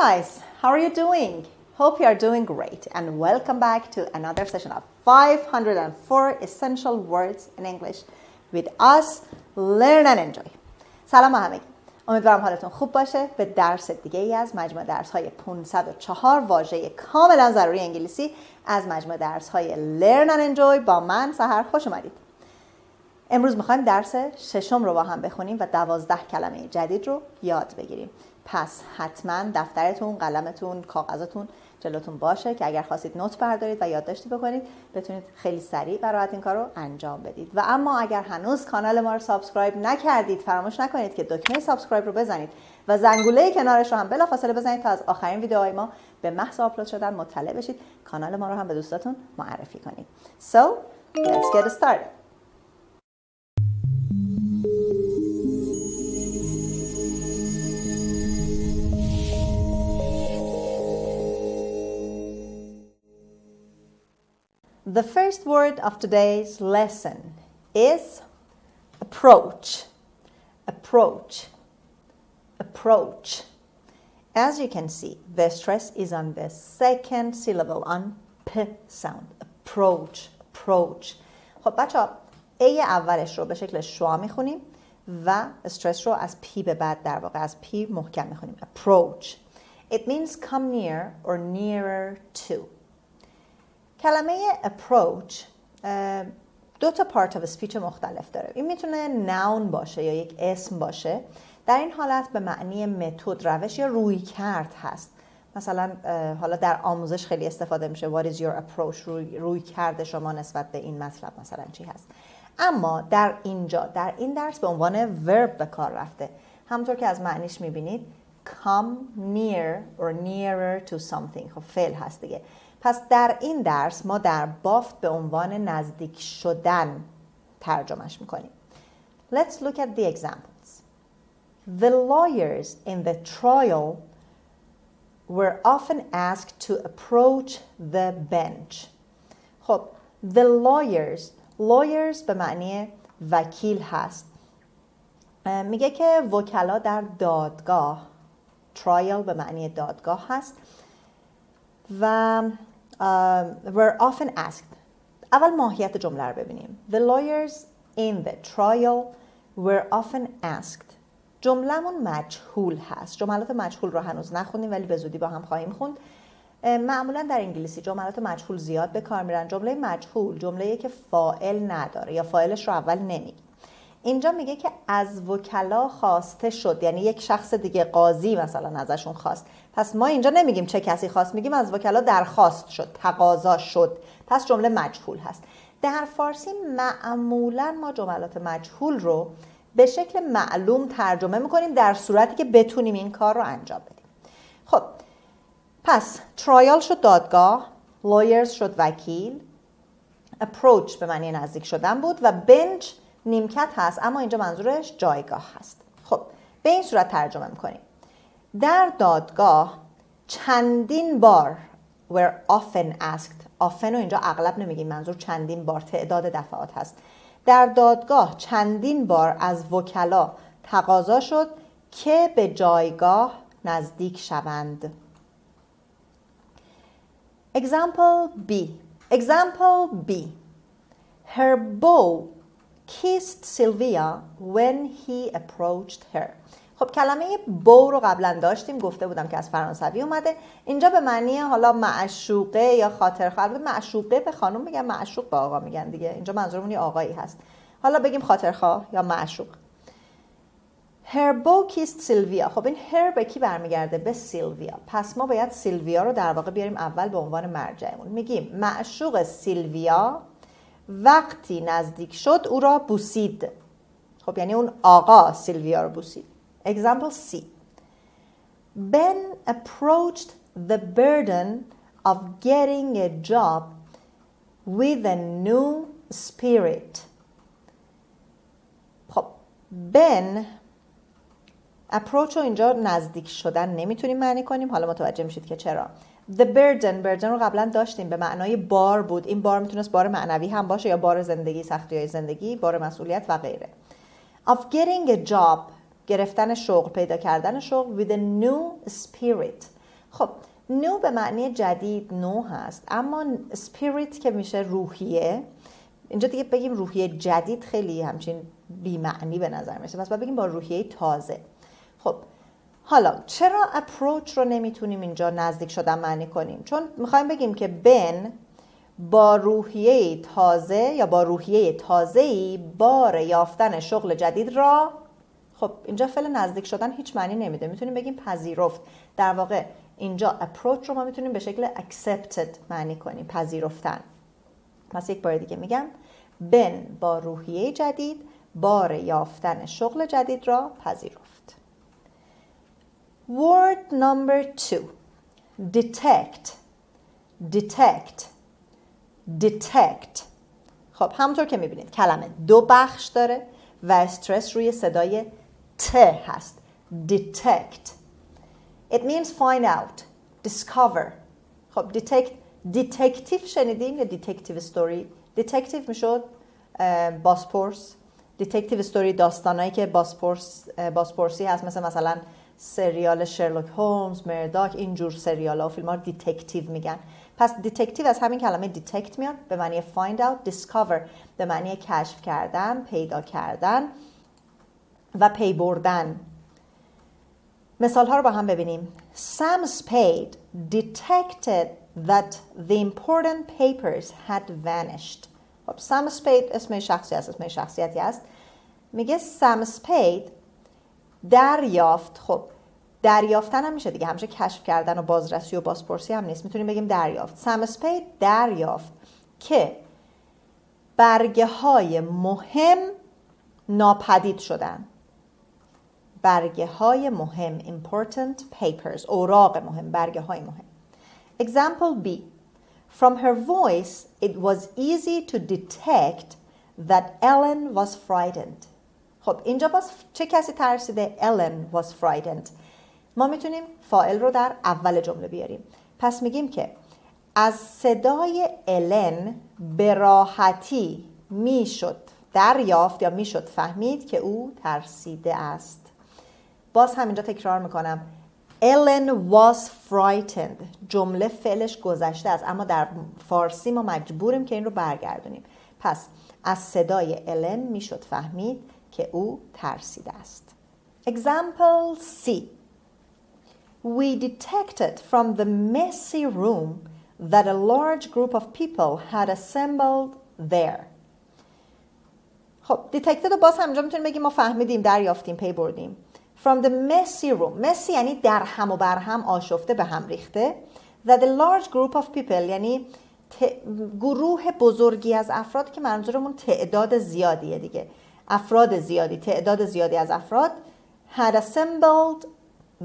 guys, how are you doing? Hope you are doing great and welcome back to another session of 504 essential words in English with us, Learn and Enjoy. سلام همگی. امیدوارم حالتون خوب باشه. به درس دیگه ای از مجموعه درس‌های 504 واژه کاملا ضروری انگلیسی از مجموعه درس‌های Learn and Enjoy با من سحر خوش اومدید. امروز می‌خوایم درس ششم رو با هم بخونیم و 12 کلمه جدید رو یاد بگیریم. پس حتما دفترتون، قلمتون، کاغذتون جلوتون باشه که اگر خواستید نوت بردارید و یادداشتی بکنید بتونید خیلی سریع و راحت این کار رو انجام بدید. و اما اگر هنوز کانال ما رو سابسکرایب نکردید فراموش نکنید که دکمه سابسکرایب رو بزنید و زنگوله کنارش رو هم بلافاصله بزنید تا از آخرین ویدیوهای ما به محض آپلود شدن مطلع بشید. کانال ما رو هم به دوستاتون معرفی کنید. So, let's get started. The first word of today's lesson is approach. Approach. Approach. As you can see, the stress is on the second syllable, on P sound. Approach. Approach. خب بچه‌ها A اولش رو به شکل شوا میخونیم و استرس رو از P به بعد در واقع از P محکم میخونیم. Approach. It means come near or nearer to. کلمه approach دو تا part of speech مختلف داره. این میتونه noun باشه یا یک اسم باشه. در این حالت به معنی متد، روش یا روی کرد هست. مثلا حالا در آموزش خیلی استفاده میشه. What is your approach؟ روی کرد شما نسبت به این مطلب مثلا چی هست؟ اما در اینجا در این درس به عنوان verb به کار رفته. همونطور که از معنیش میبینید come near or nearer to something. خب فعل هست دیگه. پس در این درس ما در بافت به عنوان نزدیک شدن ترجمهش میکنیم. Let's look at the examples. The lawyers in the trial were often asked to approach the bench. خب the lawyers به معنی وکیل هست. میگه که وکلا در دادگاه، trial به معنی دادگاه هست و were often asked. اول ماهیت جمله رو ببینیم. The lawyers in the trial were often asked. جمله‌مون مجهول هست. جملات مجهول رو هنوز نخوندیم ولی به زودی با هم خواهیم خوند. معمولا در انگلیسی جملات مجهول زیاد به کار میرن. جمله مجهول جمله‌ای که فاعل نداره یا فاعلش رو اول نمیگه. اینجا میگه که از وکلا خواسته شد، یعنی یک شخص دیگه، قاضی مثلا ازشون خواست. پس ما اینجا نمیگیم چه کسی خواست، میگیم از وکلا درخواست شد، تقاضا شد. پس جمله مجهول هست. در فارسی معمولا ما جملات مجهول رو به شکل معلوم ترجمه میکنیم در صورتی که بتونیم این کار رو انجام بدیم. خب پس ترایال شد دادگاه، lawyers شد وکیل، approach به معنی نزدیک شدن بود و bench نیمکت هست اما اینجا منظورش جایگاه هست. خب به این صورت ترجمه میکنیم. در دادگاه چندین بار were often asked. often رو اینجا اغلب نمیگیم، منظور چندین بار، تعداد دفعات هست. در دادگاه چندین بار از وکلا تقاضا شد که به جایگاه نزدیک شوند. Example B. Her beau kissed Sylvia when he approached her. خب کلمه بو رو قبلا داشتیم، گفته بودم که از فرانسوی اومده. اینجا به معنی حالا معشوقه یا خاطرخواه. معشوقه به خانم میگن، معشوق به آقا میگن دیگه. اینجا منظورمون یه آقایی هست. حالا بگیم خاطرخواه یا معشوق. Her beau kissed Sylvia. خب این her به کی برمیگرده؟ به سیلویا. پس ما باید سیلویا رو در واقع بیاریم اول به عنوان مرجعمون. میگیم معشوق سیلویا وقتی نزدیک شد او را بوسید. خب یعنی اون آقا سیلویا رو بوسید. Example C. Ben approached the burden of getting a job with a new spirit. خب Ben approach رو اینجا نزدیک شدن نمیتونیم معنی کنیم. حالا متوجه میشید که چرا. The burden رو قبلا داشتیم، به معنای بار بود. این بار میتونست بار معنوی هم باشه یا بار زندگی، سختی‌های زندگی، بار مسئولیت و غیره. Of getting a job، گرفتن شغل، پیدا کردن شغل. With a new spirit، خب نو به معنی جدید، نو هست، اما spirit که میشه روحیه، اینجا دیگه بگیم روحیه جدید خیلی همچین بی معنی به نظر میشه، پس باید بگیم با روحیه تازه. خب حالا چرا approach رو نمیتونیم اینجا نزدیک شدن معنی کنیم؟ چون میخوایم بگیم که بن با روحیه تازه یا با روحیه تازه‌ای بار یافتن شغل جدید را، خب اینجا فعل نزدیک شدن هیچ معنی نمیده، میتونیم بگیم پذیرفت. در واقع اینجا approach رو ما میتونیم به شکل accepted معنی کنیم، پذیرفتن. پس یک بار دیگه میگم، بن با روحیه جدید بار یافتن شغل جدید را پذیرفت. Word number 2. Detect. Detect. Detect. خب همونطور که میبینید کلمه دو بخش داره و استرس روی صدای ت هست. Detect. It means find out. Discover. خب detect. دیتکتیو شنیدیم یا دیتکتیو استوری؟ دیتکتیو میشد بازپرس. دیتکتیو استوری داستانایی که بازپرسی هست، مثلا سریال شرلوک هولمز، مرداک، اینجور سریال ها و فیلم ها دیتکتیو میگن. پس دیتکتیو از همین کلمه دیتکت میاد به معنی find out. Discover به معنی کشف کردن، پیدا کردن و پی بردن. مثال ها رو با هم ببینیم. Sam Spade detected that the important papers had vanished. خب سام اسپید اسم شخصی است، اسم شخصیتی است. میگه سام اسپید دریافت. خب دریافتن هم میشه دیگه، همیشه کشف کردن و بازرسی و بازپرسی هم نیست، میتونیم بگیم دریافت. سام اسپید دریافت که برگه های مهم ناپدید شدن. برگه های مهم، important papers، اوراق مهم، برگه های مهم. Example B. From her voice, it was easy to detect that Ellen was frightened. خب اینجا باز چه کسی ترسیده؟ Ellen was frightened. ما میتونیم فاعل رو در اول جمله بیاریم. پس میگیم که از صدای الن به راحتی میشد دریافت یا میشد فهمید که او ترسیده است. باز همینجا تکرار میکنم. Ellen was frightened. جمله فعلش گذشته است، اما در فارسی ما مجبوریم که این رو برگردونیم. پس از صدای الن میشد فهمید که او ترسیده است. Example C. We detected from the messy room that a large group of people had assembled there. خب detected رو باز همینجا میتونیم بگیم ما فهمیدیم، دریافتیم، پی بردیم. From the messy room. messy یعنی در هم و بر هم آشفته، به هم ریخته. That a large group of people یعنی گروه بزرگی از افراد، که منظورمون تعداد زیادیه دیگه، افراد زیادی، تعداد زیادی از افراد had assembled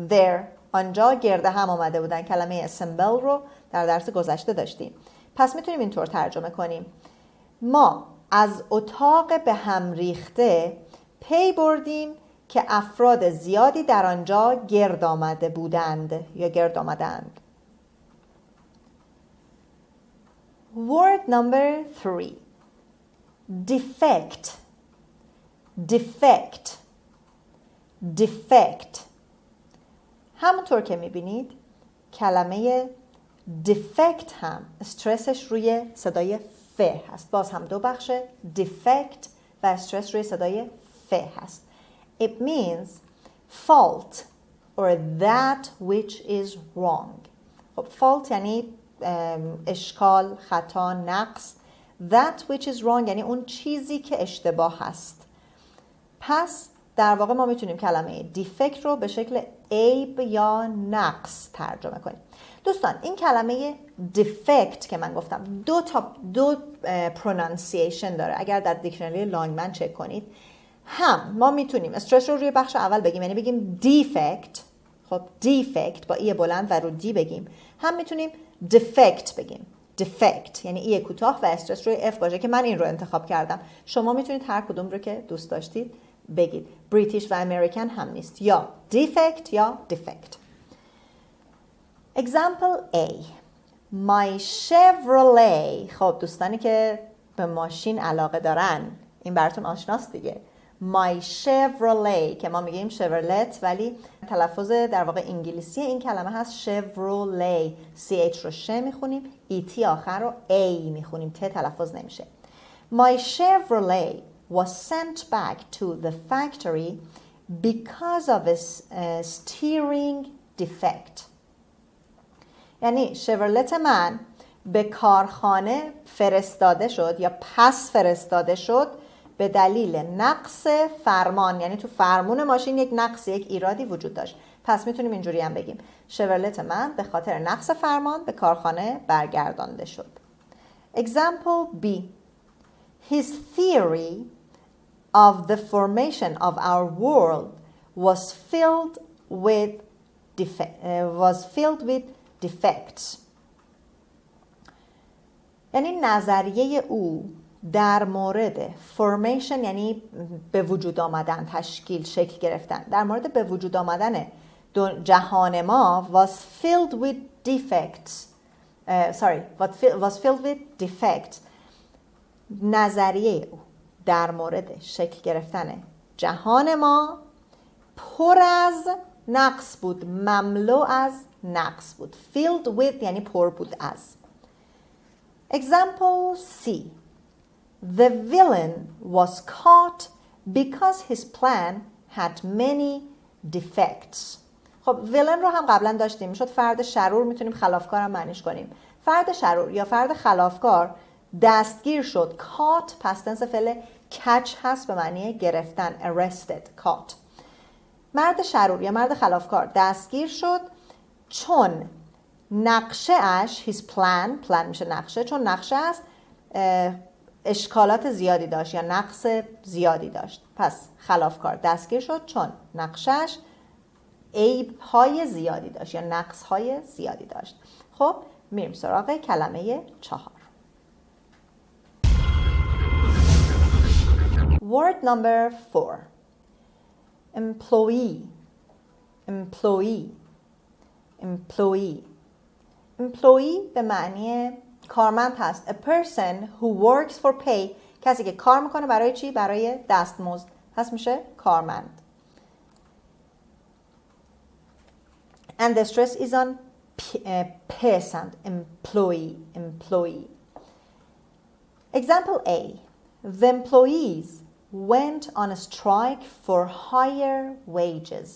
there. آنجا گرد هم آمده بودن. کلمه assemble رو در درس گذشته داشتیم. پس میتونیم اینطور ترجمه کنیم. ما از اتاق به هم ریخته پی بردیم که افراد زیادی در آنجا گرد آمده بودند یا گرد آمدند. Word number 3. Defect. Defect. Defect. همونطور که میبینید کلمه defect هم استرسش روی صدای ف هست. باز هم دو بخشه، defect و استرس روی صدای ف هست. It means fault or that which is wrong. خب fault یعنی اشکال، خطا، نقص. That which is wrong یعنی اون چیزی که اشتباه هست. پس در واقع ما میتونیم کلمه defect رو به شکل عیب یا نقص ترجمه کنیم. دوستان این کلمه defect که من گفتم دو pronunciation داره. اگر در دیکشنری لانگمن چک کنید، هم ما میتونیم استرس رو روی بخش اول بگیم، یعنی بگیم defect. خب defect با ای بلند و رو دی بگیم. هم میتونیم defect بگیم. defect یعنی ای کوتاه و استرس روی اف باشه، که من این رو انتخاب کردم. شما میتونید هر کدوم رو که دوست داشتید بگید. بریتیش و امریکن هم نیست، یا defect یا defect. Example A. My Chevrolet. خب دوستانی که به ماشین علاقه دارن این براتون آشناست دیگه. my Chevrolet که ما میگیم شورلت ولی تلفظ در واقع انگلیسی این کلمه هست Chevrolet. CH رو ش میخونیم، ET آخر رو A میخونیم، ت تلفظ نمیشه. My Chevrolet was sent back to the factory because of a steering defect. یعنی شورلت من به کارخانه فرستاده شد یا پس فرستاده شد به دلیل نقص فرمان. یعنی تو فرمون ماشین یک نقص، یک ایرادی وجود داشت. پس میتونیم اینجوری هم بگیم شورلت من به خاطر نقص فرمان به کارخانه برگردانده شد. Example B. His theory of the formation of our world was filled with defects. یعنی نظریه او در مورد formation یعنی به وجود آمدن، تشکیل، شکل گرفتن، در مورد به وجود آمدن جهان ما was filled with defects. was filled with defects. نظریه او در مورد شکل گرفتن جهان ما پر از نقص بود، مملو از نقص بود. filled with یعنی پر بود از. Example C. The villain was caught because his plan had many defects. خب ویلن رو هم قبلا داشتیم، میشد فرد شرور، میتونیم خلافکار هم معنیش کنیم. فرد شرور یا فرد خلافکار دستگیر شد. caught پست تنس فعل catch هست به معنی گرفتن. arrested caught. مرد شرور یا مرد خلافکار دستگیر شد چون نقشه اش his plan میشه نقشه، چون نقشه است اشکالات زیادی داشت یا نقص زیادی داشت. پس خلافکار دستگیر شد چون نقشش عیب های زیادی داشت یا نقص های زیادی داشت. خب میریم سراغ کلمه 4. Word number 4. Employee. Employee به معنی کارمند هست. A person who works for pay. کسی که کار میکنه برای چی؟ برای دستمزد. پس میشه کارمند. And the stress is on P sound. Employee. Example A. The employees went on a strike for higher wages.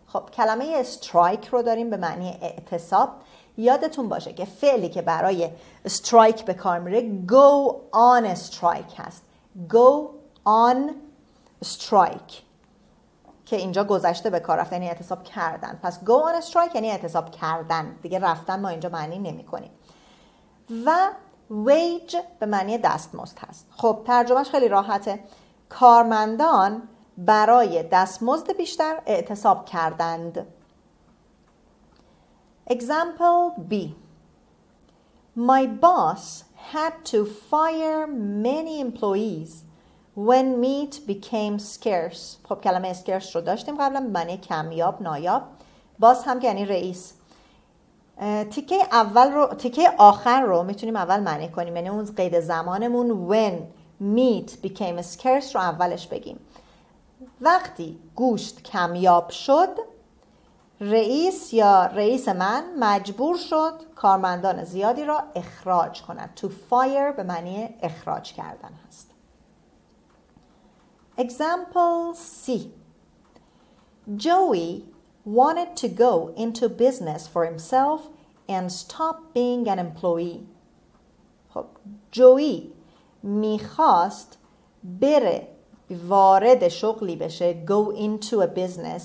خب کلمه strike رو داریم به معنی اعتصاب. یادتون باشه که فعلی که برای strike به کار میره go on strike هست. go on strike که اینجا گذشته به کار رفتن یعنی اعتصاب کردن. پس go on strike یعنی اعتصاب کردن. دیگه رفتن ما اینجا معنی نمی کنیم. و wage به معنی دستمزد هست. خب ترجمهش خیلی راحته. کارمندان برای دستمزد بیشتر اعتصاب کردند. Example B. My boss had to fire many employees when meat became scarce. خب کلمه scarce رو داشتیم قبلا به معنی کمیاب، نایاب. باس هم که یعنی رئیس. تیکه آخر رو میتونیم اول معنی کنیم، یعنی اون قید زمانمون when meat became scarce رو اولش بگیم. وقتی گوشت کمیاب شد رئیس یا رئیس من مجبور شد کارمندان زیادی را اخراج کند. To fire به معنی اخراج کردن هست. Example C. Joey wanted to go into business for himself and stop being an employee. خب جویی میخواست بره وارد شغلی بشه go into business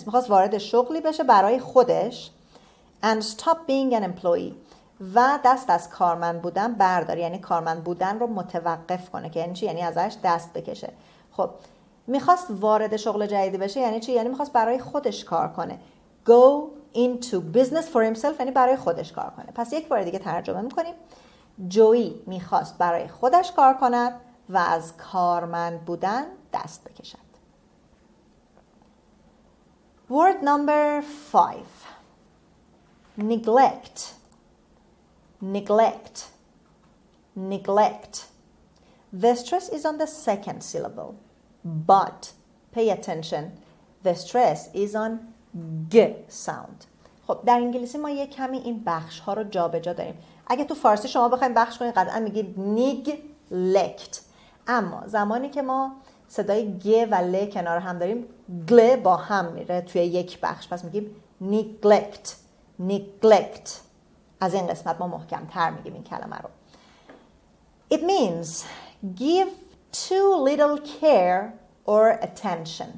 میخواست وارد شغلی بشه برای خودش and stop being an employee و دست از کارمند بودن برداره، یعنی کارمند بودن رو متوقف کنه که یعنی چی؟ یعنی ازش دست بکشه. خب میخواست وارد شغل جدیدی بشه یعنی چی؟ یعنی میخواست برای خودش کار کنه. go into business for himself یعنی برای خودش کار کنه. پس یک بار دیگه ترجمه میکنیم. جویی میخواست برای خودش کار کند و از کارمند بودن دست بکشد. Word number 5. Neglect. The stress is on the second syllable. but pay attention the stress is on g sound. خب در انگلیسی ما یک کمی این بخش ها رو جابجا داریم. اگه تو فارسی شما بخواید بخش کنید قطعا میگید nɪɡlekt، اما زمانی که ما صدای گ و ل کنار هم داریم گل با هم میره توی یک بخش، پس میگیم nɪɡlekt. nɪɡlekt. از این قسمت ما محکم تر میگیم این کلمه رو. It means give too little care or attention.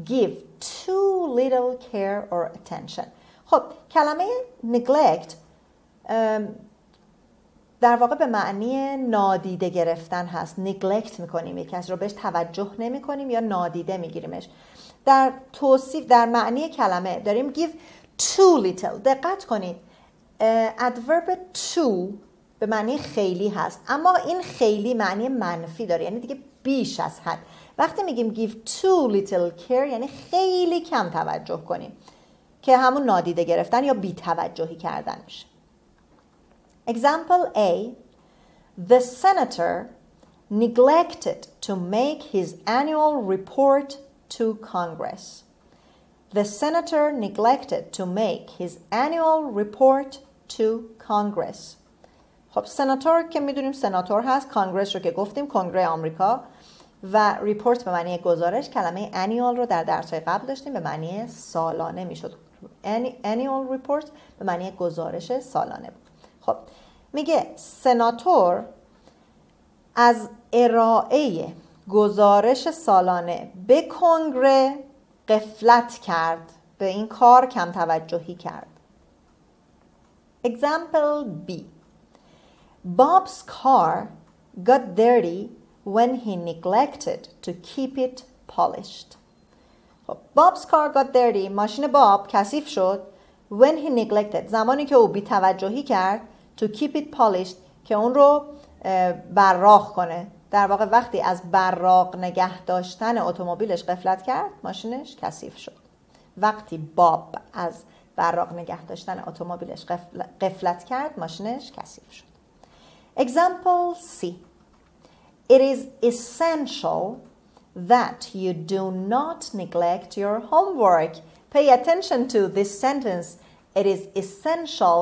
Give too little care or attention. خب کلمه neglect در واقع به معنی نادیده گرفتن هست. neglect میکنیم، یک کسی رو بهش توجه نمی کنیم یا نادیده میگیریمش. در توصیف، در معنی کلمه داریم give too little. دقت کنید adverb to به معنی خیلی هست، اما این خیلی معنی منفی داره، یعنی دیگه بیش از حد. وقتی میگیم give too little care یعنی خیلی کم توجه کنیم که همون نادیده گرفتن یا بی‌توجهی کردن میشه. Example A. The senator neglected to make his annual report to Congress. The senator neglected to make his annual report to Congress. خب سناتور که میدونیم سناتور هست، کانگرس رو که گفتیم کنگره آمریکا، و ریپورت به معنی گزارش. کلمه annual رو در درس‌های قبل داشتیم، به معنی سالانه میشد. annual report به معنی گزارش سالانه بود. خب میگه سناتور از ارائه گزارش سالانه به کنگره غفلت کرد، به این کار کم توجهی کرد. Example B. Bob's car got dirty when he neglected to keep it polished. خب Bob's car got dirty، ماشین باب کثیف شد when he neglected، زمانی که او بی‌توجهی کرد to keep it polished، که اون رو براق کنه. در واقع وقتی از براق نگه داشتن اتومبیلش غفلت کرد ماشینش کثیف شد. وقتی باب از براق نگه داشتن اتومبیلش غفلت کرد ماشینش کثیف شد. Example C. It is essential that you do not neglect your homework. Pay attention to this sentence. It is essential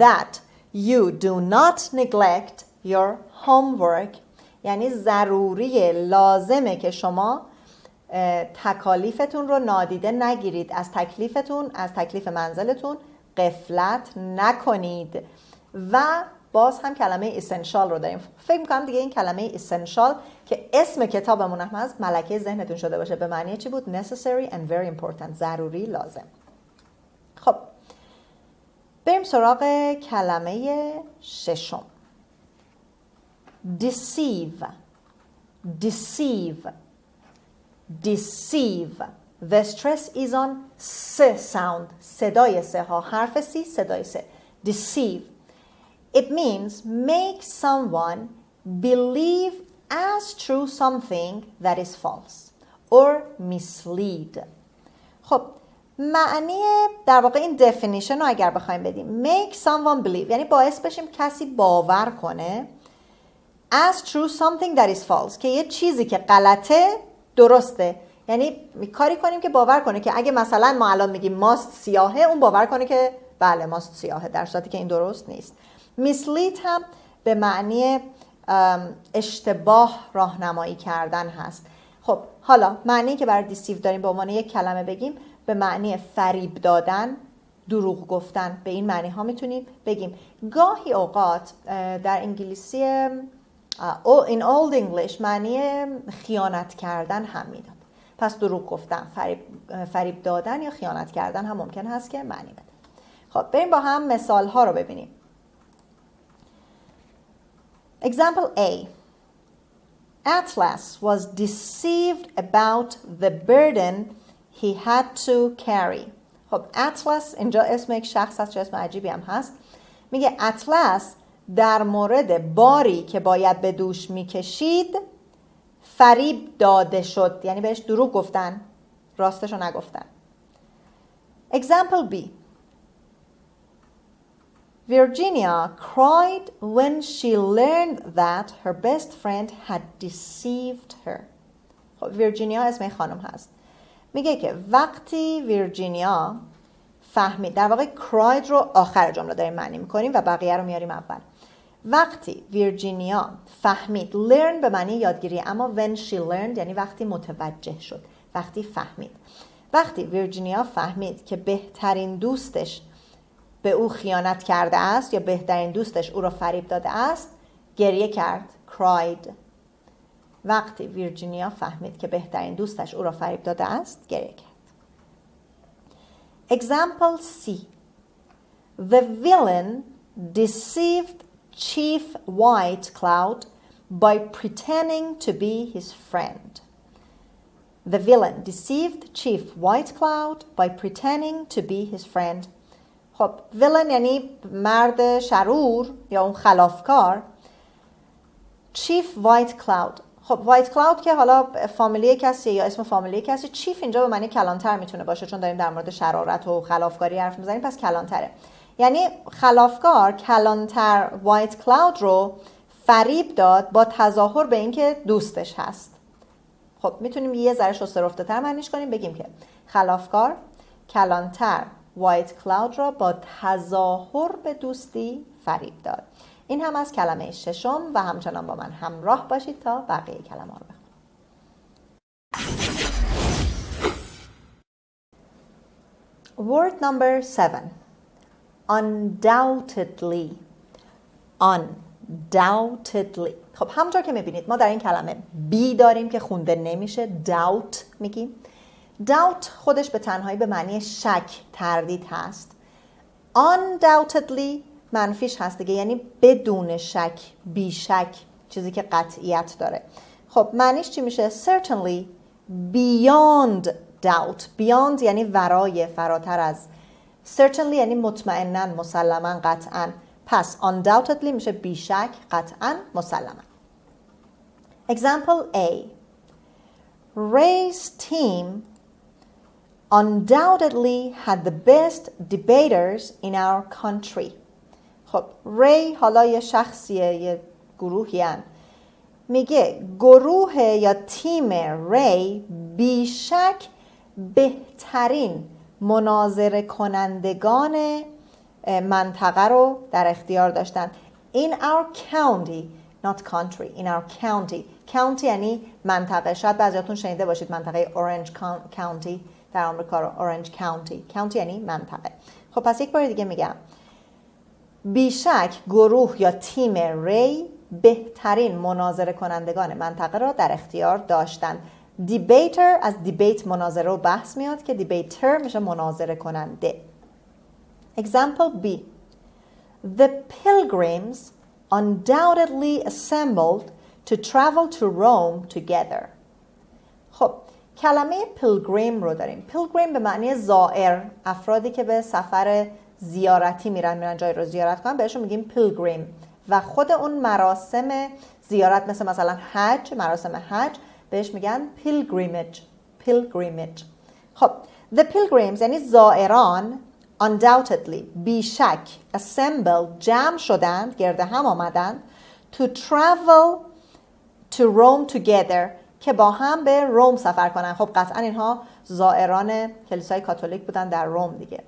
that you do not neglect your homework. یعنی ضروریه، لازمه که شما تکالیفتون رو نادیده نگیرید، از تکلیف منزلتون غفلت نکنید. و باز هم کلمه essential رو داریم. فکر میکنم دیگه این کلمه essential که اسم کتابمون هم هست ملکه ذهنتون شده باشه. به معنی چی بود؟ necessary and very important، ضروری، لازم. خب بریم سراغ کلمه ششم. deceive. deceive. deceive. The stress is on s sound. صدای سه ها، حرف سی، صدای سه. deceive. It means make someone believe as true something that is false or mislead. خب معنی در واقع این definition رو اگر بخوایم بدیم make someone believe یعنی باعث بشیم کسی باور کنه as true something that is false، که یه چیزی که غلطه درسته. یعنی کاری کنیم که باور کنه که اگه مثلا ما الان میگیم ماست سیاهه، اون باور کنه که بله ماست سیاهه، در صورتی که این درست نیست. mislead هم به معنی اشتباه راهنمایی کردن هست. خب حالا معنی که برای deceive داریم به عنوان یک کلمه بگیم به معنی فریب دادن، دروغ گفتن. به این معنی ها میتونیم بگیم. گاهی اوقات در انگلیسی in old English معنی خیانت کردن هم میداد. پس دروغ گفتن، فریب دادن یا خیانت کردن هم ممکن هست که معنی بده. خب بریم با هم مثال ها رو ببینیم. Example A. Atlas was deceived about the burden he had to carry. خب Atlas اینجا اسم یک شخص هست، چه اسم عجیبی هم هست. میگه اطلس در مورد باری که باید به دوش میکشید فریب داده شد، یعنی بهش دروغ گفتن، راستشو نگفتن. Example B. Virginia cried when she learned that her best friend had deceived her. خب خب ویرجینیا اسم خانم هست. میگه که وقتی ویرجینیا فهمید، در واقع cried رو آخر جمله داریم معنی میکنیم و بقیه رو میاریم اول. وقتی ویرجینیا فهمید، learn به معنی یادگیری، اما when she learned یعنی وقتی متوجه شد، وقتی فهمید. وقتی ویرجینیا فهمید که بهترین دوستش به او خیانت کرده است یا بهترین دوستش او را فریب داده است، گریه کرد. cried. وقتی ویرجینیا فهمید که بهترین دوستش او را فریب داده است، گریه کرد. Example C. The villain deceived Chief White Cloud by pretending to be his friend. The villain deceived Chief White Cloud by pretending to be his friend. خب villain یعنی مرد شرور یا اون خلافکار. Chief White Cloud. خب White Cloud که حالا فامیلی کسی یا اسم فامیلی کسی، چیف اینجا به معنی کلانتر میتونه باشه، چون داریم در مورد شرارت و خلافکاری حرف میزنیم، پس کلانتره. یعنی خلافکار کلانتر White Cloud رو فریب داد با تظاهر به اینکه دوستش هست. خب میتونیم یه ذره شسته رفته تر معنیش کنیم، بگیم که خلافکار کلانتر White Cloud را با تظاهر به دوستی فریب داد. این هم از کلمه ششم و همچنان با من همراه باشید تا بقیه کلمه رو بخونم. Word number 7. Undoubtedly. Undoubtedly. خب همونطور که میبینید ما در این کلمه بی داریم که خونده نمیشه، doubt میگیم. doubt خودش به تنهایی به معنی شک، تردید هست. Undoubtedly منفیش هست دیگه، یعنی بدون شک، بی شک، چیزی که قطعیت داره. خب معنیش چی میشه؟ Certainly beyond doubt. Beyond یعنی ورای، فراتر از. Certainly یعنی مطمئناً، مسلماً، قطعاً. پس undoubtedly میشه بی شک، قطعاً، مسلماً. Example A. Ray's team undoubtedly had the best debaters in our country. خب ری حالا یه شخصیه، یه گروهی هن. میگه گروه یا تیم ری بیشک بهترین مناظره کنندگان منطقه رو در اختیار داشتن. In our county, not country, in our county. county یعنی منطقه. شاید بعضیاتون شنیده باشید منطقه Orange County در آمریکا رو Orange County. county یعنی منطقه. خب پس یک بار دیگه میگم. بیشک گروه یا تیم ری بهترین مناظره کنندگان منطقه را در اختیار داشتند. دیبیتر از دیبیت مناظره و بحث میاد که دیبیتر میشه مناظره کننده. Example B. The pilgrims undoubtedly assembled to travel to Rome together. خب کلمه pilgrim رو داریم. pilgrim به معنی زائر، افرادی که به سفر زیارتی میرن جای رو زیارت کنن بهشون میگیم pilgrim. و خود اون مراسم زیارت مثلا حج، مراسم حج بهش میگن pilgrimage. خب the pilgrims یعنی زائران undoubtedly بیشک assembled جمع شدند، گرد هم آمدند to travel to Rome together که با هم به روم سفر کنن. خب قطعا اینها زائران کلیسای کاتولیک بودن در روم دیگه.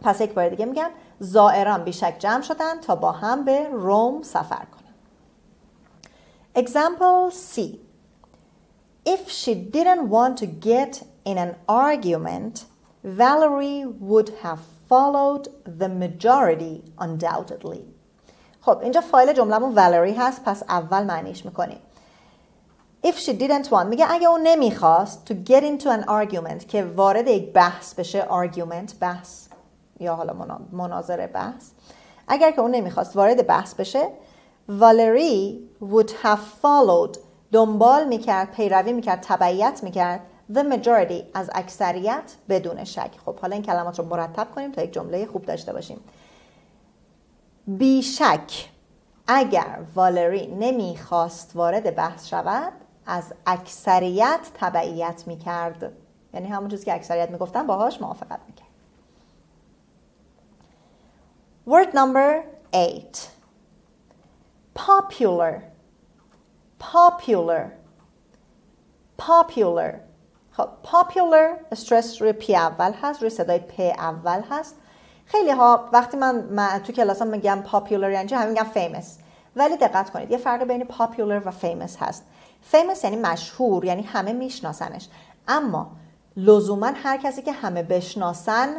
پس یک بار دیگه میگم زائران بیشک جمع شدن تا با هم به روم سفر کنن. Example C. If she didn't want to get in an argument, Valerie would have followed the majority undoubtedly. خب اینجا فایل جمله‌مون Valerie هست، پس اول معنیش میکنیم. If she didn't want میگه اگه اون نمیخواست to get into an argument که وارد یک بحث بشه، argument بحث یا حالا مناظره بحث، اگر که اون نمیخواست وارد بحث بشه Valerie would have followed دنبال میکرد، پیروی میکرد، تبعیت میکرد the majority از اکثریت بدون شک. خب حالا این کلمات رو مرتب کنیم تا یک جمله خوب داشته باشیم. بیشک اگر والری نمیخواست وارد بحث شود از اکثریت تبعیت میکرد، یعنی همون چیزی که اکثریت میگفتن باهاش موافقت میکرد. Word number 8. Popular. Popular. popular. خب popular استرس روی پی اول هست، روی صدای پ اول هست. خیلی ها وقتی من تو کلاسام میگم popular یعنی چی، همین میگم famous. ولی دقت کنید یه فرق بین popular و famous هست. famous یعنی مشهور، یعنی همه میشناسنش. اما لزوما هر کسی که همه بشناسن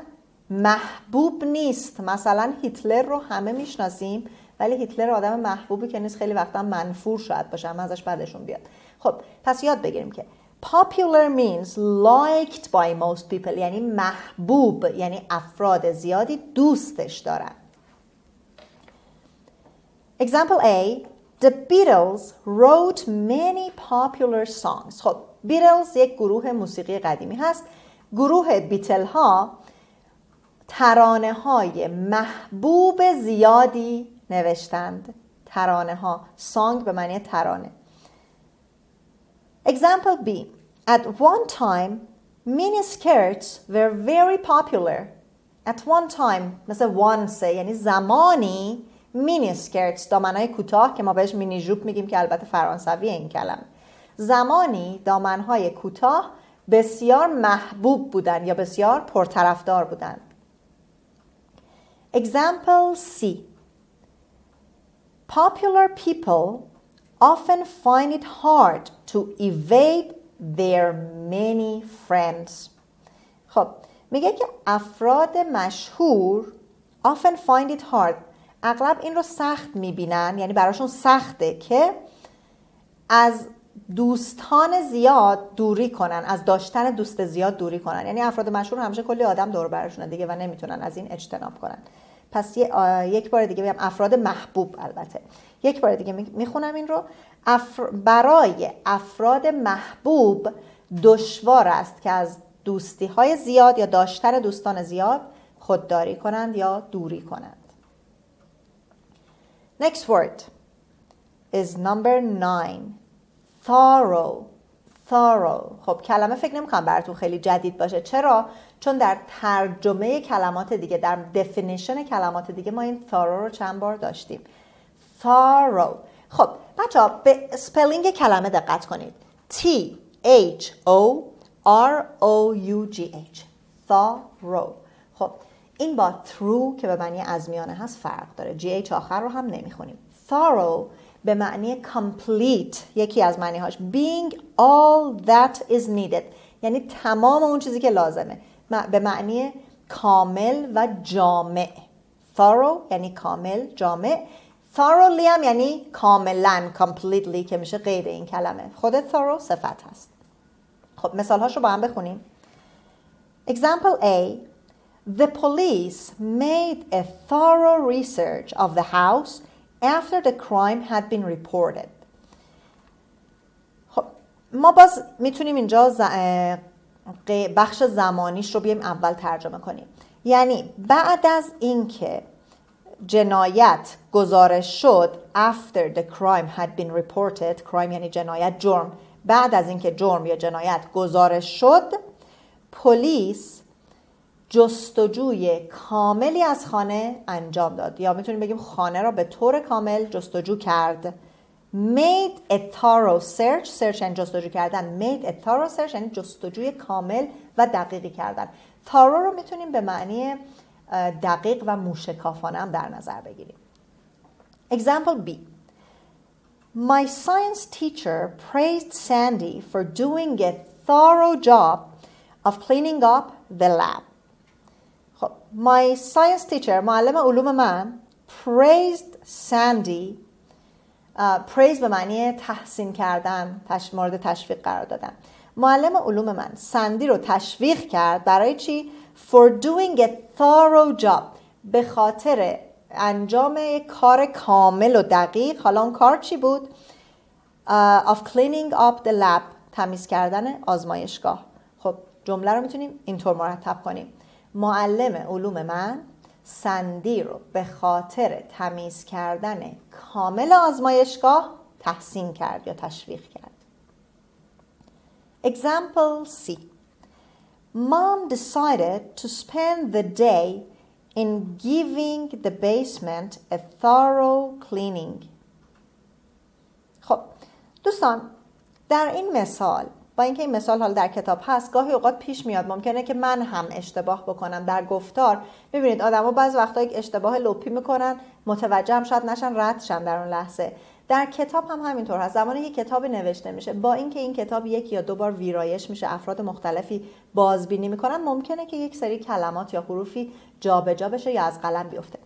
محبوب نیست. مثلا هیتلر رو همه میشناسیم ولی هیتلر آدم محبوبی که نیست، خیلی وقتا منفور شاید باشه، هم ازش بعدشون بیاد. خب پس یاد بگیریم که popular means liked by most people، یعنی محبوب، یعنی افراد زیادی دوستش دارن. Example A. The Beatles wrote many popular songs. خب بیتلز یک گروه موسیقی قدیمی هست. گروه بیتل ها ترانه های محبوب زیادی نوشتند. ترانه ها، سانگ به معنی ترانه. Example B. At one time, mini skirts were very popular. At one time مثل once یعنی زمانی مینی skirts دامنهای کوتاه که ما بهش مینی جوب میگیم که البته فرانسویه این کلمه. زمانی دامنهای کوتاه بسیار محبوب بودند یا بسیار پرطرفدار بودند. Example C. Popular people often find it hard to evade their many friends. خب میگه که افراد مشهور often find it hard، اغلب این رو سخت میبینن، یعنی براشون سخته که از دوستان زیاد دوری کنن، از داشتن دوست زیاد دوری کنن. یعنی افراد مشهور همیشه کلی آدم دور برشونه دیگه و نمیتونن از این اجتناب کنن. پس یک بار دیگه بگم افراد محبوب. البته یک بار دیگه میخونم این رو. برای افراد محبوب دشوار است که از دوستی های زیاد یا داشتن دوستان زیاد خودداری کنند یا دوری کنند. Next word is number 9. ثَroʊ. خب کلمه فکر نمی‌کنم براتون خیلی جدید باشه. چرا؟ چون در ترجمه کلمات دیگه، در definition کلمات دیگه ما این ثَroʊ رو چند بار داشتیم. ثَroʊ. خب بچه‌ها به سپلینگ کلمه دقت کنید. T-H-O-R-O-U-G-H. ثَroʊ. خب این با through که به معنی از میانه هست فرق داره. GH آخر رو هم نمیخونیم. thorough به معنی complete، یکی از معنیهاش being all that is needed، یعنی تمام اون چیزی که لازمه، به معنی کامل و جامع. thorough یعنی کامل، جامع. thoroughly هم یعنی کاملا، completely که میشه غیر این کلمه. خود thorough صفت هست. خب مثال هاشو با هم بخونیم. Example A. The police made a thorough research of the house after the crime had been reported. خب ما باز میتونیم اینجا بخش زمانیش رو بیایم اول ترجمه کنیم. یعنی بعد از اینکه جنایت گزارش شد، after the crime had been reported، crime یعنی جنایت، جرم، بعد از اینکه جرم یا جنایت گزارش شد، پلیس جستجوی کاملی از خانه انجام داد، یا میتونیم بگیم خانه را به طور کامل جستجو کرد. made a thorough search، search یعنی جستجو کردن، made a thorough search یعنی جستجوی کامل و دقیقی کردن. thorough رو میتونیم به معنی دقیق و موشکافانه هم در نظر بگیریم. Example B. My science teacher praised Sandy for doing a thorough job of cleaning up the lab. خب my science teacher، معلم علوم من، praised Sandy. praise به معنی تحسین کردن، مورد تشویق قرار دادن. معلم علوم من سندی رو تشویق کرد برای چی؟ For doing a thorough job، به خاطر انجام کار کامل و دقیق. حالا اون کار چی بود؟ Of cleaning up the lab، تمیز کردن آزمایشگاه. خب جمله رو میتونیم اینطور مرتب کنیم. معلم علوم من سندی رو به خاطر تمیز کردن کامل آزمایشگاه تحسین کرد یا تشویق کرد. Example C. Mom decided to spend the day in giving the basement a thorough cleaning. خب دوستان در این مثال با اینکه این مثال حالا در کتاب هست، گاهی اوقات پیش میاد ممکنه که من هم اشتباه بکنم در گفتار. ببینید آدما بعضی وقتا یک اشتباه لپی میکنن، متوجه هم شاید نشن، رد شن در اون لحظه. در کتاب هم همینطور هست. زمانی یک کتاب نوشته میشه، با اینکه این کتاب یک یا دو بار ویرایش میشه، افراد مختلفی بازبینی میکنن، ممکنه که یک سری کلمات یا حروفی جابجا بشه یا از قلم بیفته.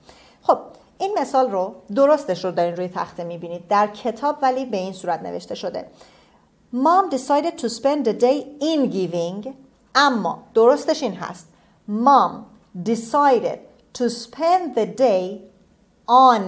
خب این مثال رو درستش رو دارین روی تخته میبینید. در کتاب ولی به این صورت نوشته شده: Mom decided to spend the day in giving. اما درستش این هست: Mom decided to spend the day on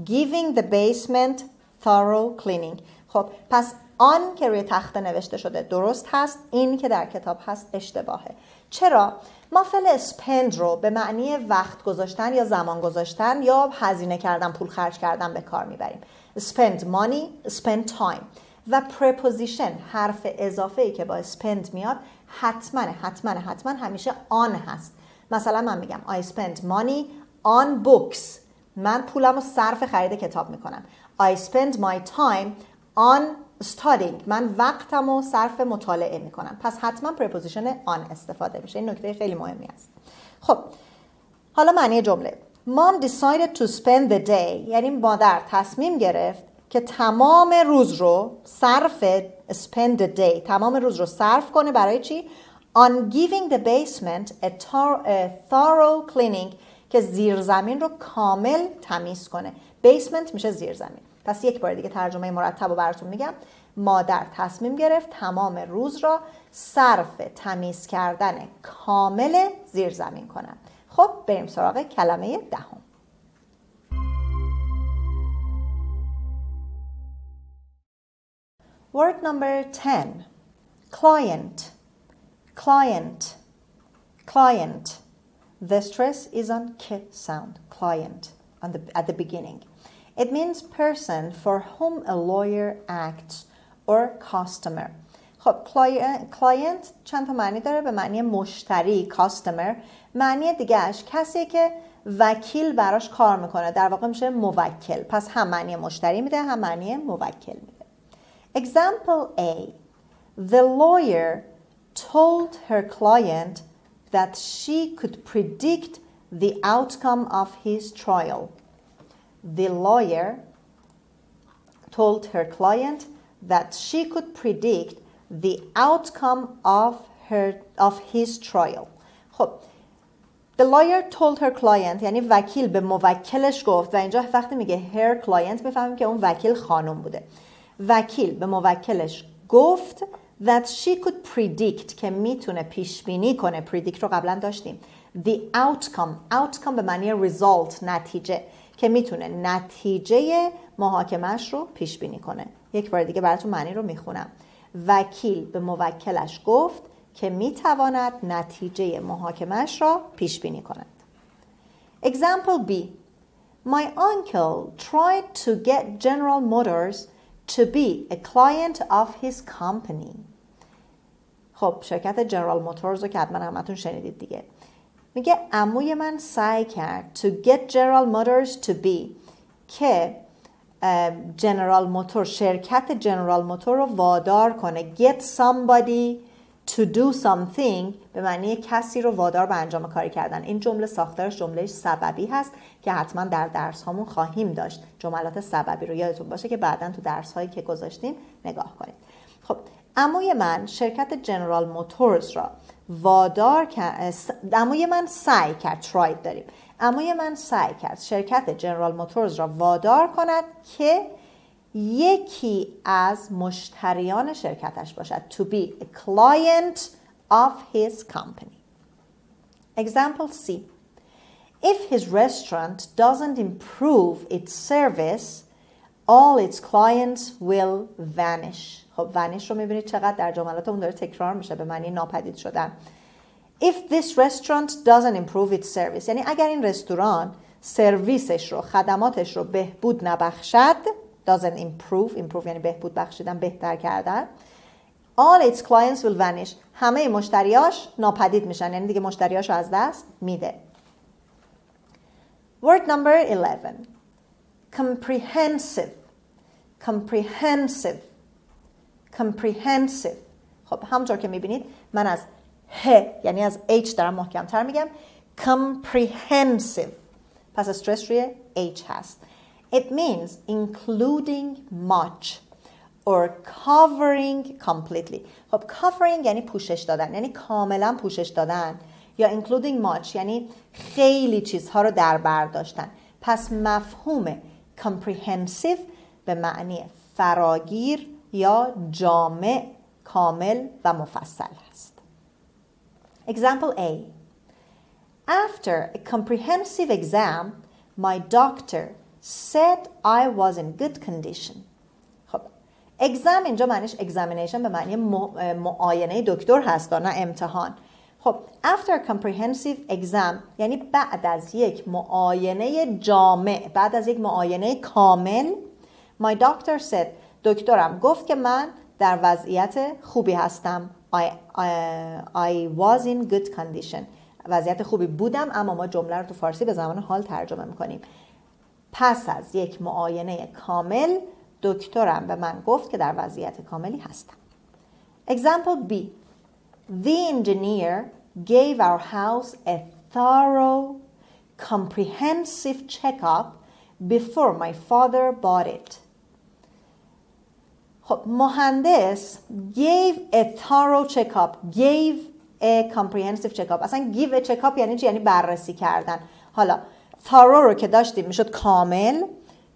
giving the basement thorough cleaning. خب پس on که روی تخته نوشته شده درست هست، این که در کتاب هست اشتباهه. چرا؟ ما فعل spend رو به معنی وقت گذاشتن یا زمان گذاشتن یا هزینه کردن، پول خرج کردن به کار میبریم. spend money, spend time. و preposition، حرف اضافه‌ای که با spend میاد، حتما همیشه on هست. مثلا من میگم I spend money on books. من پولم رو صرف خرید کتاب میکنم. I spend my time on studying. من وقتم رو صرف مطالعه میکنم. پس حتما preposition on استفاده میشه. این نکته خیلی مهمی است. خب حالا معنی جمله: Mom decided to spend the day، یعنی مادر تصمیم گرفت که تمام روز رو صرف spend the day، تمام روز رو صرف کنه برای چی؟ On giving the basement a thorough cleaning، که زیرزمین رو کامل تمیز کنه. basement میشه زیرزمین. پس یک بار دیگه ترجمه مرتب رو براتون میگم: مادر تصمیم گرفت تمام روز را صرف تمیز کردن کامل زیرزمین کنه. خب بریم سراغ کلمه دهم. Word number 10. Client. Client. Client. The stress is on k sound. Client at the beginning. It means person for whom a lawyer acts or customer. خب client چند تا معنی داره. به معنی مشتری customer. معنی دیگهش کسی که وکیل براش کار میکنه، در واقع میشه موکل. پس هم معنی مشتری میده هم معنی موکل میده. Example A. The lawyer told her client that she could predict the outcome of his trial. The lawyer told her client that she could predict the outcome of his trial. خب The lawyer told her client یعنی وکیل به موکلش گفت، و اینجا وقتی میگه her client میفهمیم که اون وکیل خانم بوده. وکیل به موکلش گفت that she could predict که میتونه پیش بینی کنه. predict رو قبلا داشتیم. the outcome به معنی result، نتیجه، که میتونه نتیجه محاکمش رو پیش بینی کنه. یک بار دیگه براتون معنی رو میخونم. وکیل به موکلش گفت که میتواند نتیجه محاکمش را پیش بینی کند. Example B. My uncle tried to get General Motors to be a client of his company. خب شرکت جنرال موتورز رو که حتما همتون شنیدید دیگه. میگه عموی من سعی کرد to get General Motors to be، که جنرال موتور، شرکت جنرال موتور رو وادار کنه. get somebody to do something به معنی کسی رو وادار به انجام کاری کردن. این جمله ساختارش جمله سببی هست که حتما در درس هامون خواهیم داشت. جملات سببی رو یادتون باشه که بعداً تو درس هایی که گذاشتیم نگاه کنید. خب عموی من شرکت جنرال موتورز را وادار کرد، عموی من سعی کرد، tried داریم. عموی من سعی کرد شرکت جنرال موتورز را وادار کند که یکی از مشتریان شرکتش باشد. To be a client of his company. Example C. If his restaurant doesn't improve its service, all its clients will vanish. خب vanish رو میبینید چقدر در جملاتمون داره تکرار میشه به معنی ناپدید شدن. If this restaurant doesn't improve its service، یعنی اگر این رستوران سرویسش رو، خدماتش رو بهبود نبخشد، doesn't improve یعنی بهبود بخشیدن، بهتر کردن، all its clients will vanish، همه مشتریاش ناپدید میشن، یعنی دیگه مشتریاشو از دست میده. Word number 11. Comprehensive. Comprehensive. Comprehensive. خب همونطور که میبینید من از ه یعنی از H دارم محکمتر میگم comprehensive. پس استرس روی H هست. It means including much or covering completely. خب covering یعنی پوشش دادن، یعنی کاملا پوشش دادن، یا including much یعنی خیلی چیزها رو در بر داشتن. پس مفهوم comprehensive به معنی فراگیر یا جامع، کامل و مفصل هست. Example A. After a comprehensive exam, my doctor said I was in good condition. خب exam اینجا معنیش examination به معنی معاینه دکتر هست نه امتحان. خب after a comprehensive exam یعنی بعد از یک معاینه جامع، بعد از یک معاینه کامل. My doctor said دکترم گفت که من در وضعیت خوبی هستم. I was in good condition. وضعیت خوبی بودم، اما ما جمله رو تو فارسی به زمان حال ترجمه میکنیم. پس از یک معاینه کامل دکترم به من گفت که در وضعیت کاملی هستم. Example B. The engineer gave our house a thorough, comprehensive checkup before my father bought it. خب مهندس gave a thorough checkup, gave a comprehensive checkup. اصلا give a checkup یعنی چی؟ یعنی بررسی کردن. حالا thorough رو که داشتیم میشد کامل،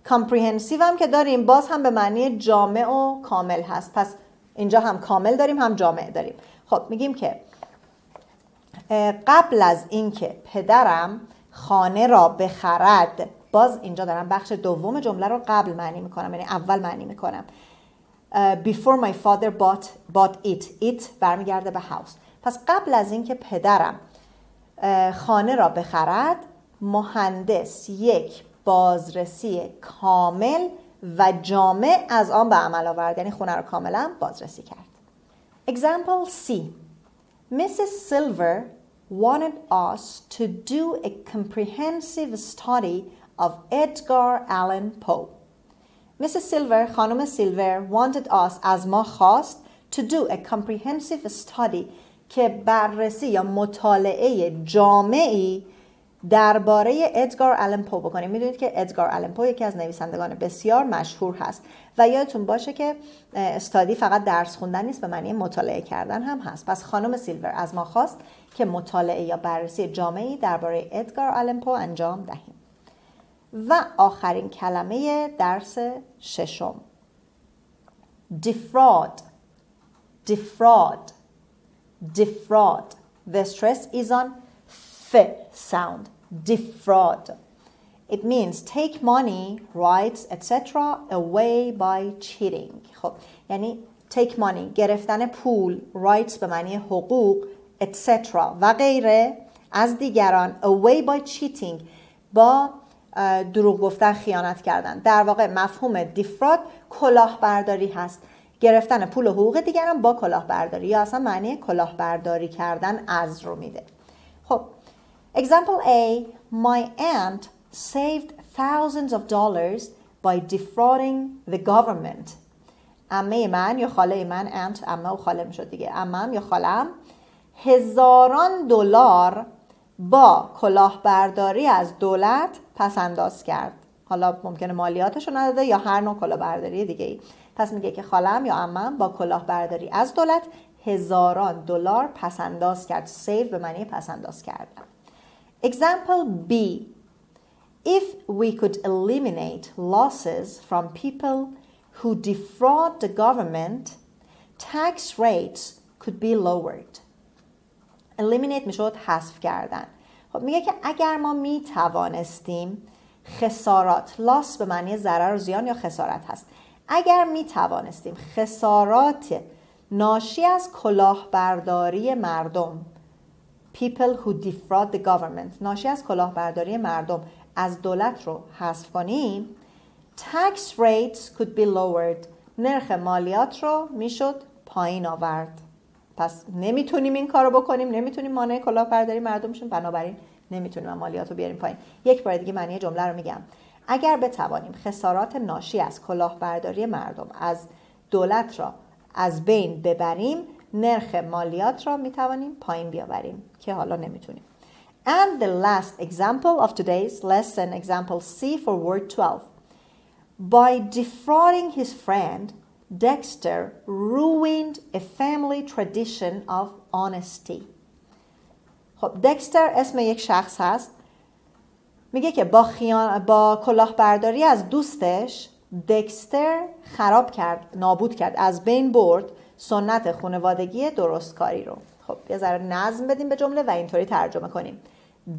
comprehensive هم که داریم باز هم به معنی جامع و کامل هست. پس اینجا هم کامل داریم هم جامع داریم. خب میگیم که قبل از اینکه پدرم خانه را بخرد، باز اینجا دارم بخش دوم جمله رو قبل معنی میکنم، یعنی اول معنی میکنم. Before my father bought it برمیگرده به house. پس قبل از اینکه پدرم خانه را بخرد، مهندس یک بازرسی کامل و جامع از آن به عمل آورد، یعنی خونه را کاملا بازرسی کرد. Example C. Mrs. Silver wanted us to do a comprehensive study of Edgar Allan Poe. Mrs. Silver, خانم سیلور wanted us از ما خواست to do a comprehensive study که بررسی یا مطالعه جامعی درباره ادگار آلن پو بکنیم. میدونید که ادگار آلن پو یکی از نویسندگان بسیار مشهور هست و یادتون باشه که استادی فقط درس خوندن نیست، به معنی مطالعه کردن هم هست. پس خانم سیلور از ما خواست که مطالعه یا بررسی جامعی درباره ادگار آلن پو انجام دهیم. و آخرین کلمه درس ششم defraud. defraud. defraud. The stress is on f sound. defraud. It means take money, rights, etc. away by cheating. خب یعنی take money گرفتن پول، rights به معنی حقوق، etc. و غیره از دیگران، away by cheating با دروغ گفتن، خیانت کردن. در واقع مفهوم defraud کلاهبرداری هست، گرفتن پول و حقوق دیگران با کلاهبرداری، یا اصلا معنی کلاهبرداری کردن از رو میده. خب example A. My aunt saved thousands of dollars by defrauding the government. عمه من یا خاله من، aunt عمه و خاله میشد دیگه، عمم یا خالم هزاران دلار با کلاهبرداری از دولت پس انداز کرد. حالا ممکنه مالیاتشو نداده یا هر نوع کلاهبرداری دیگه ای. پس میگه که خالم یا عمم با کلاهبرداری از دولت هزاران دلار پس انداز کرد. save به معنی پس انداز کردن. Example B. If we could eliminate losses from people who defraud the government, tax rates could be lowered. eliminate میشد حذف کردن. خب میگه که اگر ما میتوانستیم خسارات، loss به معنی ضرر و زیان یا خسارت هست، اگر میتوانستیم خسارات ناشی از کلاهبرداری مردم، people who defraud the government، ناشی از کلاهبرداری مردم از دولت رو حذف کنیم، tax rates could be lowered، نرخ مالیات رو میشد پایین آورد. پس نمیتونیم این کارو بکنیم، نمیتونیم مانع کلاهبرداری مردم شیم، بنابراین نمیتونیم مالیات رو بیاریم پایین. یک بار دیگه معنی جمله رو میگم. اگر بتوانیم خسارات ناشی از کلاهبرداری مردم از دولت را از بین ببریم، نرخ مالیات را میتوانیم پایین بیاوریم که حالا نمیتونیم. And the last example of today's lesson, example C for word 12. By defrauding his friend, Dexter ruined a family tradition of honesty. خب دکستر اسم یک شخص هست. میگه که با کلاهبرداری از دوستش دکستر خراب کرد، نابود کرد، از بین برد سنت خانوادگی درستکاری رو. خب یه ذره نظم بدیم به جمله و اینطوری ترجمه کنیم.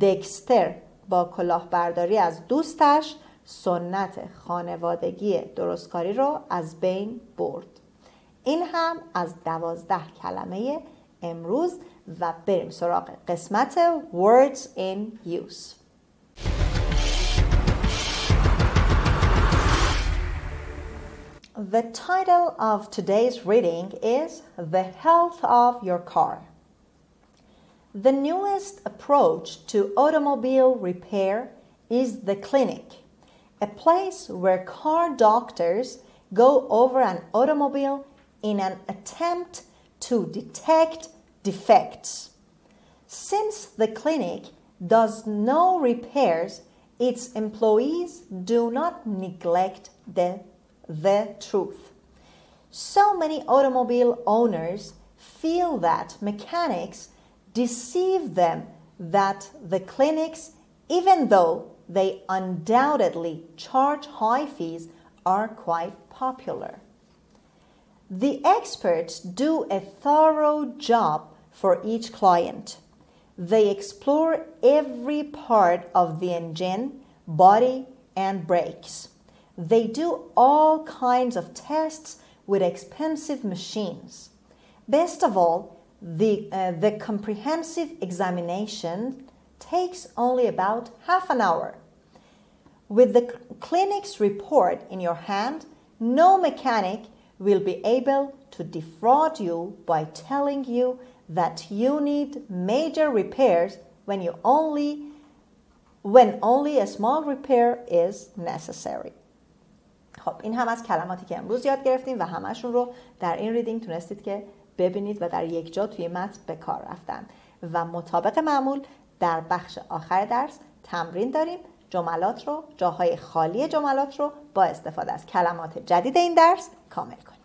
دکستر با کلاهبرداری از دوستش سنت خانوادگی درستکاری رو از بین برد. این هم از 12 کلمه امروز و بریم سراغ قسمت words in use. The title of today's reading is The Health of Your Car. The newest approach to automobile repair is the clinic, a place where car doctors go over an automobile in an attempt to detect defects. Since the clinic does no repairs, its employees do not neglect the truth. So many automobile owners feel that mechanics deceive them, that the clinics, even though they undoubtedly charge high fees, are quite popular. The experts do a thorough job for each client. They explore every part of the engine, body, and brakes. They do all kinds of tests with expensive machines. Best of all, the comprehensive examination takes only about half an hour. With the clinic's report in your hand, no mechanic will be able to defraud you by telling you that you need major repairs when only a small repair is necessary. خب این هم از کلماتی که امروز یاد گرفتیم و همشون رو در این ریدینگ تونستید که ببینید و در یک جا توی متن به کار رفتن. و مطابق معمول در بخش آخر درس تمرین داریم جملات رو، جاهای خالی جملات رو با استفاده از کلمات جدید این درس کامل کنید.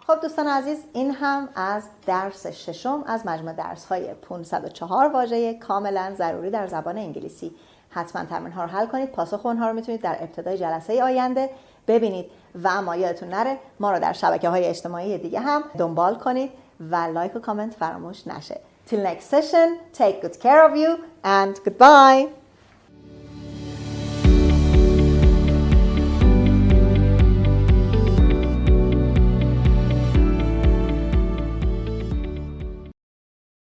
خب دوستان عزیز، این هم از درس ششم از مجموع درس‌های 504 واژه کاملا ضروری در زبان انگلیسی. حتما تمرین‌ها رو حل کنید. پاسخ اونها رو میتونید در ابتدای جلسه آینده ببینید و اما یادتون نره ما رو در شبکه‌های اجتماعی دیگه هم دنبال کنید و لایک و کامنت فراموش نشه. Till next session, take good care of you and goodbye.